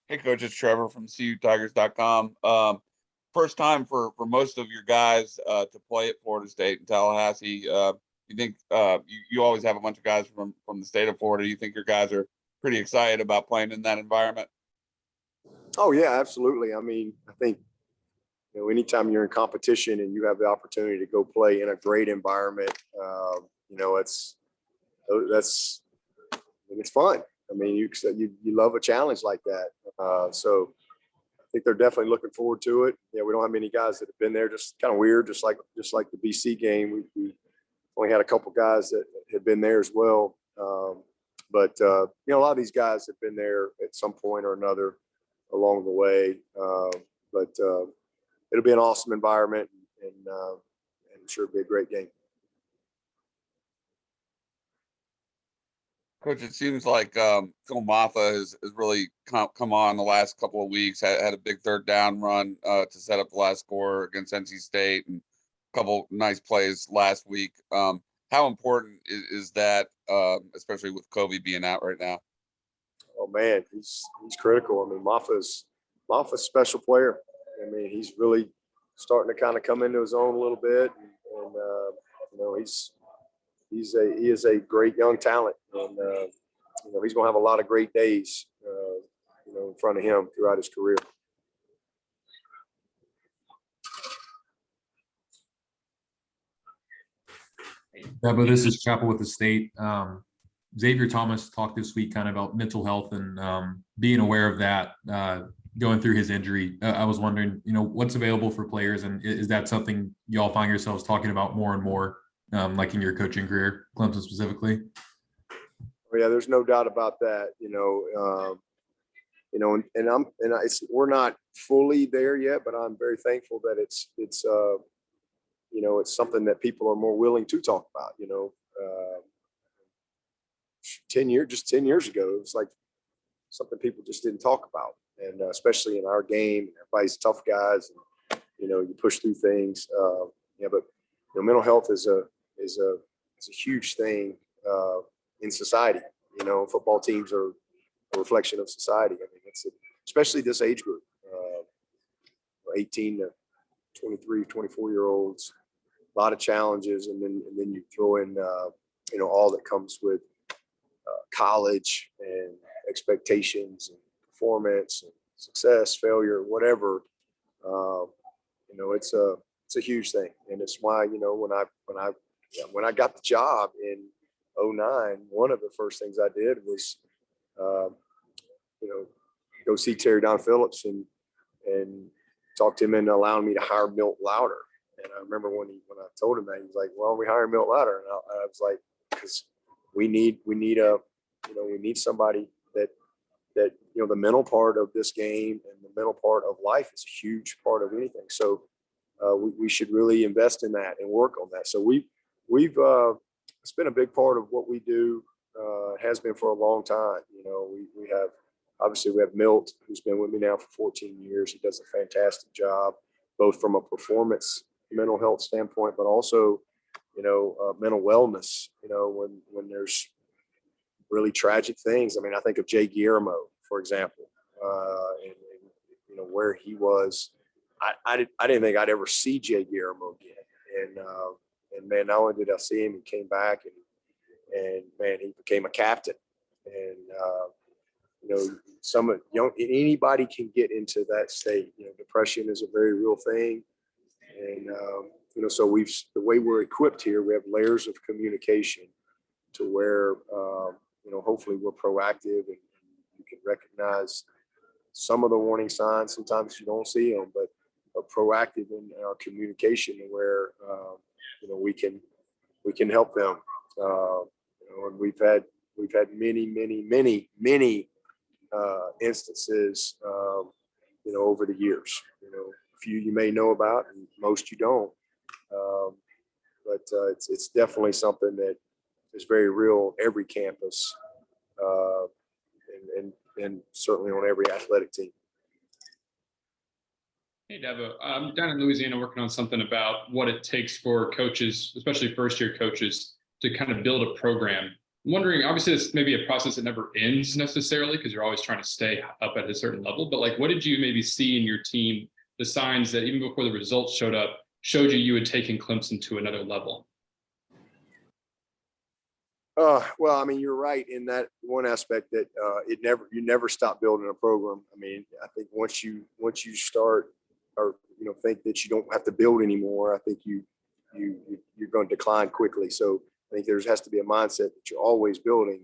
Hey, Coach, it's Trevor from CUTigers.com. First time for most of your guys to play at Florida State and Tallahassee. You think you always have a bunch of guys from the state of Florida. You think your guys are pretty excited about playing in that environment? Oh yeah, absolutely. I mean, I think anytime you're in competition and you have the opportunity to go play in a great environment, it's fun. I mean, you love a challenge like that. So I think they're definitely looking forward to it. Yeah, we don't have many guys that have been there. Just kind of weird, just like the BC game. We only had a couple guys that had been there as well. But a lot of these guys have been there at some point or another along the way. But it'll be an awesome environment, and I'm sure it'll be a great game. Coach, it seems like Phil Mafah has really come on the last couple of weeks. Had a big third down run to set up the last score against NC State, and a couple nice plays last week. How important is that, especially with Kobe being out right now? Oh man, he's critical. I mean, Mafah's a special player. I mean, he's really starting to kind of come into his own a little bit, and he is a great young talent, and he's going to have a lot of great days, in front of him throughout his career. Dabo, this is Chapel with the State. Xavier Thomas talked this week kind of about mental health and being aware of that going through his injury. I was wondering, what's available for players, and is that something y'all find yourselves talking about more and more, like in your coaching career, Clemson specifically? Oh, yeah, there's no doubt about that. We're not fully there yet, but I'm very thankful that it's something that people are more willing to talk about. 10 years ago, it was like something people just didn't talk about, and especially in our game, everybody's tough guys, and you push through things. But mental health is a huge thing in society. Football teams are a reflection of society. I mean, especially this age group, 18 to 23, 24-year-olds, a lot of challenges, and then you throw in all that comes with college and expectations and performance and success, failure, whatever. It's a huge thing, and it's why when I got the job in 2009, one of the first things I did was go see Terry Don Phillips and talk to him into allowing me to hire Milt Louder. And I remember when I told him that, he was like, "Well, we hire Milt Louder," and I was like, "Because we need somebody that the mental part of this game and the mental part of life is a huge part of anything. So we should really invest in that and work on that." So we've it's been a big part of what we do. Has been for a long time. We have Milt, who's been with me now for 14 years. He does a fantastic job, both from a performance mental health standpoint, but also mental wellness. When there's really tragic things. I mean, I think of Jay Guillermo, for example, and where he was. I didn't think I'd ever see Jay Guillermo again, and man, not only did I see him, he came back and man, he became a captain, and anybody can get into that state. Depression is a very real thing, and so the way we're equipped here, we have layers of communication to where hopefully we're proactive, and you can recognize some of the warning signs. Sometimes you don't see them, but proactive in our communication, where we can help them. And we've had many instances over the years. A few you may know about, and most you don't. But it's definitely something that is very real every campus, and certainly on every athletic team. Hey, Dabo, I'm down in Louisiana working on something about what it takes for coaches, especially first-year coaches, to kind of build a program I'm wondering, obviously this may be a process that never ends necessarily because you're always trying to stay up at a certain level, but like, what did you maybe see in your team, the signs that even before the results showed up, showed you had taken Clemson to another level? Well, I mean, you're right in that one aspect that you never stop building a program. I mean, I think once you start or think that you don't have to build anymore, I think you're going to decline quickly. So I think there has to be a mindset that you're always building.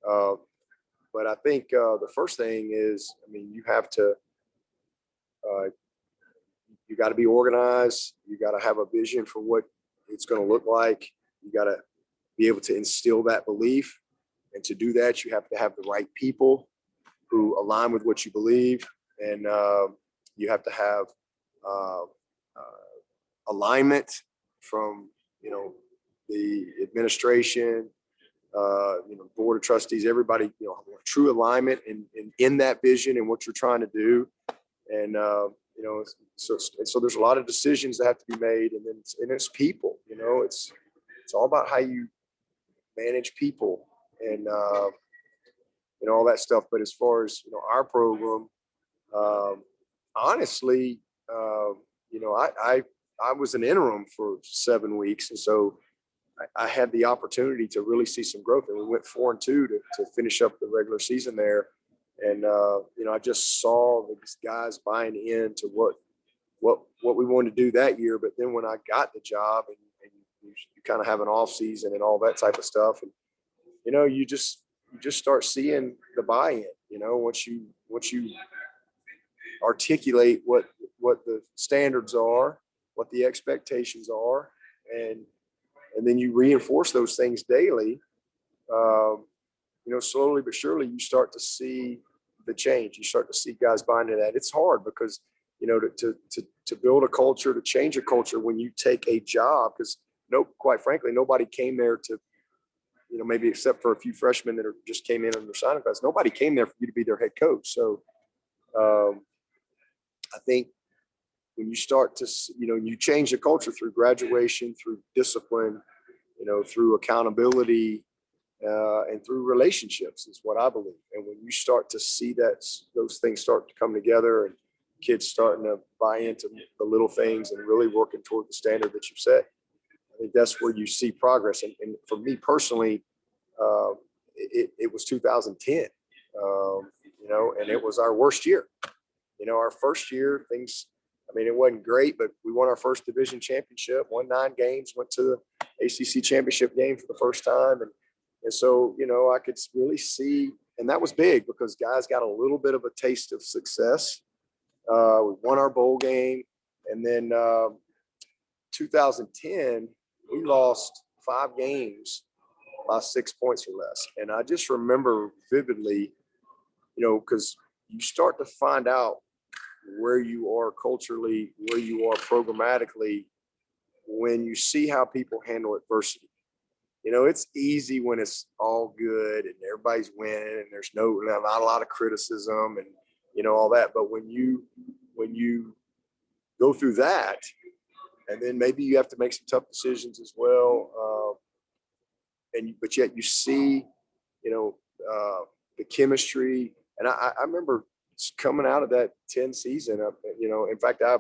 But I think the first thing is, I mean, you have to you got to be organized. You got to have a vision for what it's going to look like. You got to be able to instill that belief. And to do that, you have to have the right people who align with what you believe. And you have to have alignment from, the administration, board of trustees, everybody, true alignment in that vision and what you're trying to do. And, so there's a lot of decisions that have to be made, and then it's people, it's all about how you manage people and all that stuff. But as far as our program, honestly, I was an interim for 7 weeks, and so I had the opportunity to really see some growth. And we went 4-2 to finish up the regular season there. And I just saw these guys buying into what we wanted to do that year. But then when I got the job, and you kind of have an off season and all that type of stuff, and you just start seeing the buy-in. Once you articulate what the standards are, what the expectations are, and then you reinforce those things daily. Slowly but surely you start to see the change. You start to see guys buying into that. It's hard because to build a culture, to change a culture when you take a job, because quite frankly, nobody came there to, maybe except for a few freshmen that just came in on their signing class. Nobody came there for you to be their head coach. So I think when you start to, you change the culture through graduation, through discipline, through accountability, and through relationships is what I believe. And when you start to see those things start to come together, and kids starting to buy into the little things and really working toward the standard that you've set, I think that's where you see progress. And for me personally, it was 2010, and it was our worst year. Our first year, it wasn't great, but we won our first division championship, won 9 games, went to the ACC championship game for the first time. And so, I could really see, and that was big because guys got a little bit of a taste of success. We won our bowl game. And then 2010, we lost 5 games by 6 points or less. And I just remember vividly, because you start to find out where you are culturally, where you are programmatically, when you see how people handle adversity. It's easy when it's all good and everybody's winning and there's not a lot of criticism and all that. But when you go through that, and then maybe you have to make some tough decisions as well, but yet you see the chemistry. And I remember coming out of that 10 season, in fact, I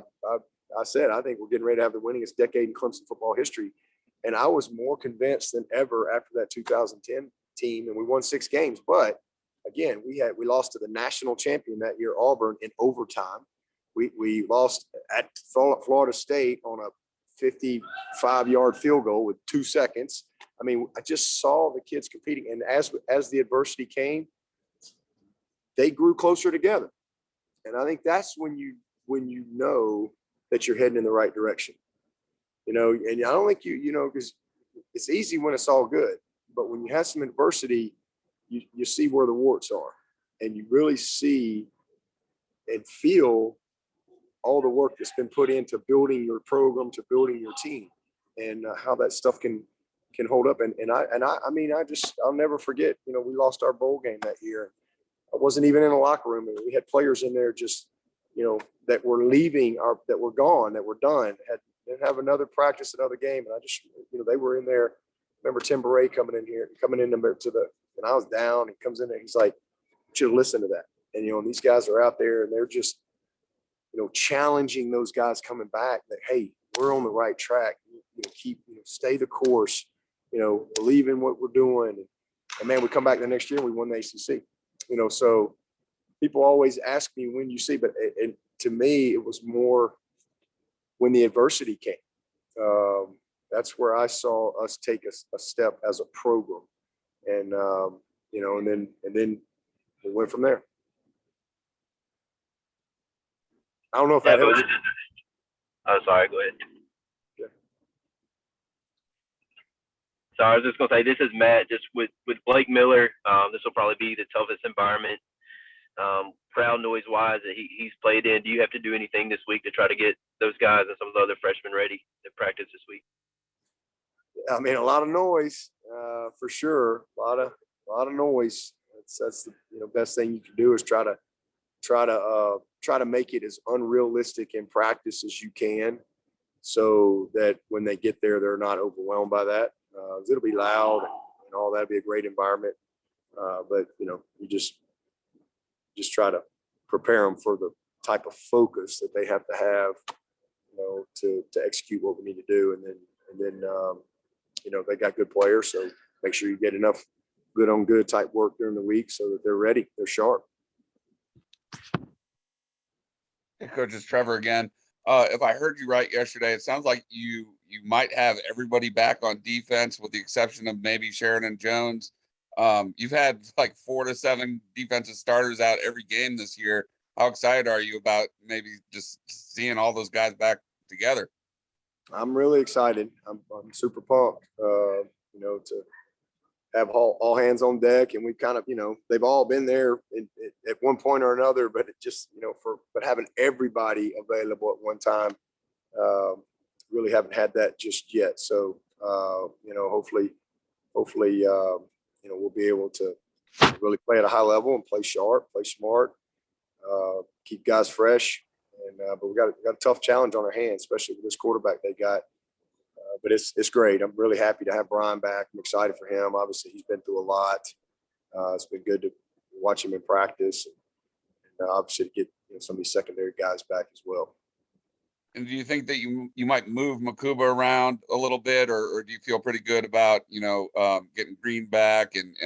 said I think we're getting ready to have the winningest decade in Clemson football history. And I was more convinced than ever after that 2010 team, and we won 6 games. But again, we lost to the national champion that year, Auburn, in overtime. We lost at Florida State on a 55-yard field goal with 2 seconds. I just saw the kids competing, and as the adversity came, they grew closer together. And I think that's when you know that you're heading in the right direction. And I don't think because it's easy when it's all good, but when you have some adversity, you see where the warts are, and you really see and feel all the work that's been put into building your program, to building your team, and how that stuff can hold up. I'll never forget, we lost our bowl game that year. I wasn't even in the locker room, and we had players in there just, that were leaving, that were gone, that were done, didn't have another practice, another game. And I just, they were in there remember Tim Beret coming in and I was down. He comes in there. He's like, should listen to that. And, these guys are out there and they're just, challenging those guys coming back that, hey, we're on the right track. Keep, stay the course, believe in what we're doing. And man, we come back the next year and we won the ACC, so people always ask me when you see, but to me, it was more when the adversity came. That's where I saw us take a step as a program, and and then we went from there. I don't know if that helps. Oh, sorry. Go ahead. Yeah. So I was just gonna say, this is Matt. Just with Blake Miller, this will probably be the toughest environment, crowd noise wise, that he's played in. Do you have to do anything this week to try to get those guys and some of the other freshmen ready to practice this week? I mean, a lot of noise, for sure. A lot of noise. That's the best thing you can do is try to make it as unrealistic in practice as you can, so that when they get there, they're not overwhelmed by that. It'll be loud and all that. It'll be a great environment, but you just try to prepare them for the type of focus that they have to have, to execute what we need to do, and then they got good players, so make sure you get enough good on good type work during the week so that they're ready, they're sharp. Hey, Coach, it's Trevor again. If I heard you right yesterday, it sounds like you might have everybody back on defense with the exception of maybe Sheridan Jones. You've had like 4 to 7 defensive starters out every game this year. How excited are you about maybe just seeing all those guys back together? I'm really excited. I'm super pumped, to have all hands on deck, and we've kind of, they've all been there at one point or another, but it just, but having everybody available at one time, really haven't had that just yet. So, hopefully, we'll be able to really play at a high level and play sharp, play smart, keep guys fresh. And, but we got a tough challenge on our hands, especially with this quarterback they got. But it's great. I'm really happy to have Brian back. I'm excited for him. Obviously, he's been through a lot. It's been good to watch him in practice, and obviously to get some of these secondary guys back as well. And do you think that you might move Mukuba around a little bit, or do you feel pretty good about getting Green back and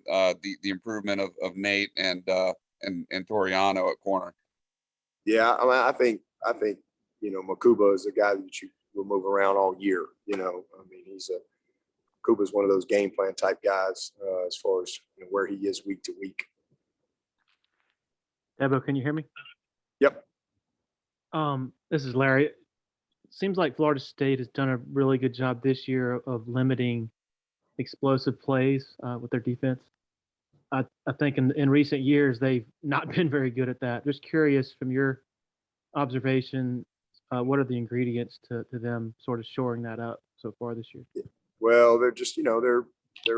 the improvement of Nate and Toriano at corner? Yeah, I mean, I think Mukuba is a guy that you will move around all year. Mukuba's one of those game plan type guys, as far as where he is week to week. Dabo, can you hear me? Yep. This is Larry. It seems like Florida State has done a really good job this year of limiting explosive plays with their defense. I think in recent years, they've not been very good at that. Just curious, from your observation, what are the ingredients to them sort of shoring that up so far this year? Well, they're just, they're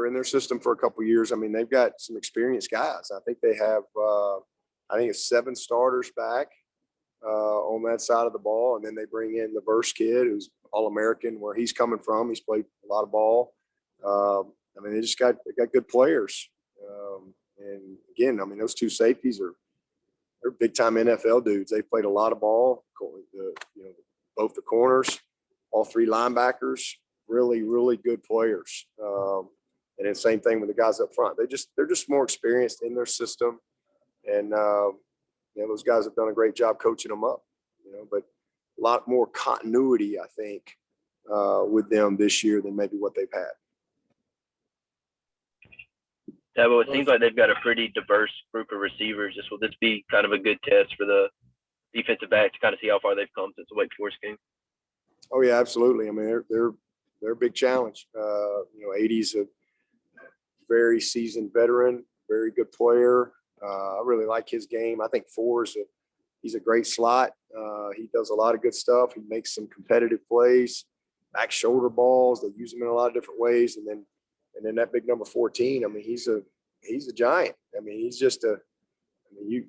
in their system for a couple of years. I mean, they've got some experienced guys. I think they have, I think it's 7 starters back on that side of the ball. And then they bring in the Verse kid, who's All-American, where he's coming from. He's played a lot of ball. I mean, they got good players. And again, I mean, those 2 safeties they're big time NFL dudes. They played a lot of ball. Both the corners, all 3 linebackers, really, really good players. And then same thing with the guys up front. They're just more experienced in their system. And, those guys have done a great job coaching them up, but a lot more continuity, I think, with them this year than maybe what they've had. Yeah, well, it seems like they've got a pretty diverse group of receivers. Will this be kind of a good test for the defensive back to kind of see how far they've come since the Wake Forest game? Oh yeah, absolutely. I mean, they're a big challenge. 80's a very seasoned veteran, very good player. I really like his game. I think he's a great slot. He does a lot of good stuff. He makes some competitive plays, back shoulder balls. They use him in a lot of different ways. And then that big number 14. I mean, he's a giant. I mean, he's just you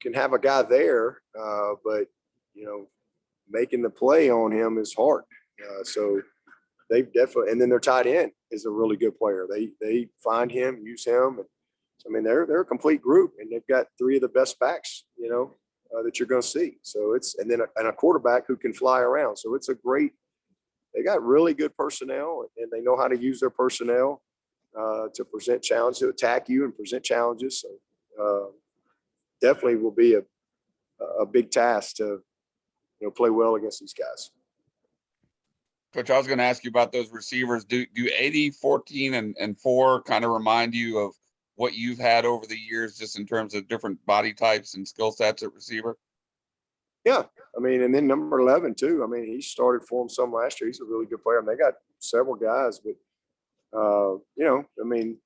can have a guy there, but making the play on him is hard. So they've definitely, and then their tight end is a really good player. They find him, use him. And so, I mean, they're a complete group, and they've got three of the best backs, that you're going to see. So and then a quarterback who can fly around. So it's they got really good personnel, and they know how to use their personnel to present challenges, to attack you and present challenges. So definitely will be a big task to, play well against these guys. Coach, I was going to ask you about those receivers. Do 80, 14, and 4 kind of remind you of what you've had over the years, just in terms of different body types and skill sets at receiver? Yeah. I mean, and then number 11 too. I mean, he started for them some last year. He's a really good player. And they got several guys, but I mean,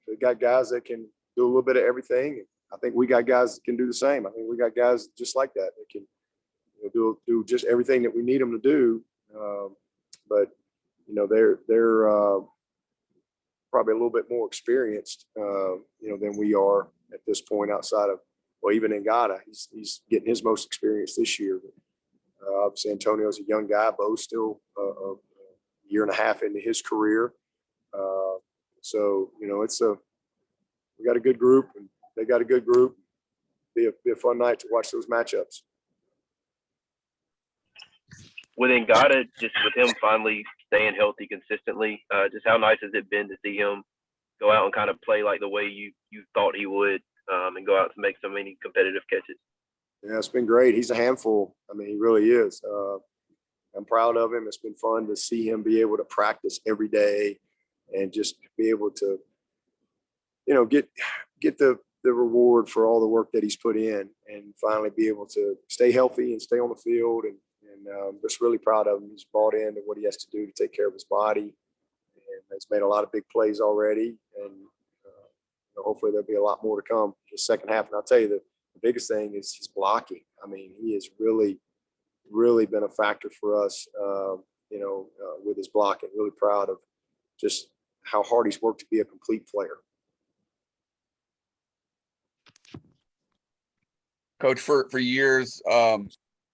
they got guys that can do a little bit of everything. I think we got guys that can do the same. I think we got guys just like that can do just everything that we need them to do. But they're probably a little bit more experienced, than we are at this point. Outside of, well, even Ngata, he's getting his most experience this year. Obviously, Antonio's a young guy. Bo's still a year and a half into his career. So we got a good group, and they got a good group. Be a fun night to watch those matchups. With Ngata, just with him finally staying healthy consistently, just how nice has it been to see him go out and kind of play like the way you thought he would, and go out to make so many competitive catches? Yeah, it's been great. He's a handful. I mean, he really is. I'm proud of him. It's been fun to see him be able to practice every day and just be able to, get the reward for all the work that he's put in, and finally be able to stay healthy and stay on the field. And just really proud of him. He's bought into what he has to do to take care of his body, and he's made a lot of big plays already. And hopefully there'll be a lot more to come in the second half. And I'll tell you, the biggest thing is his blocking. I mean, he has really, really been a factor for us, with his blocking. Really proud of just how hard he's worked to be a complete player. Coach, for years,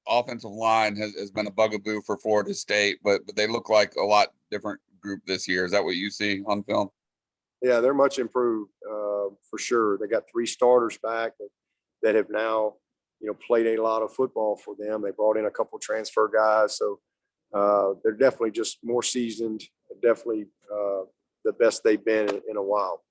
offensive line has been a bugaboo for Florida State, but they look like a lot different group this year. Is that what you see on film? Yeah, they're much improved, for sure. They got 3 starters back that have now, played a lot of football for them. They brought in a couple transfer guys. So they're definitely just more seasoned, definitely the best they've been in a while.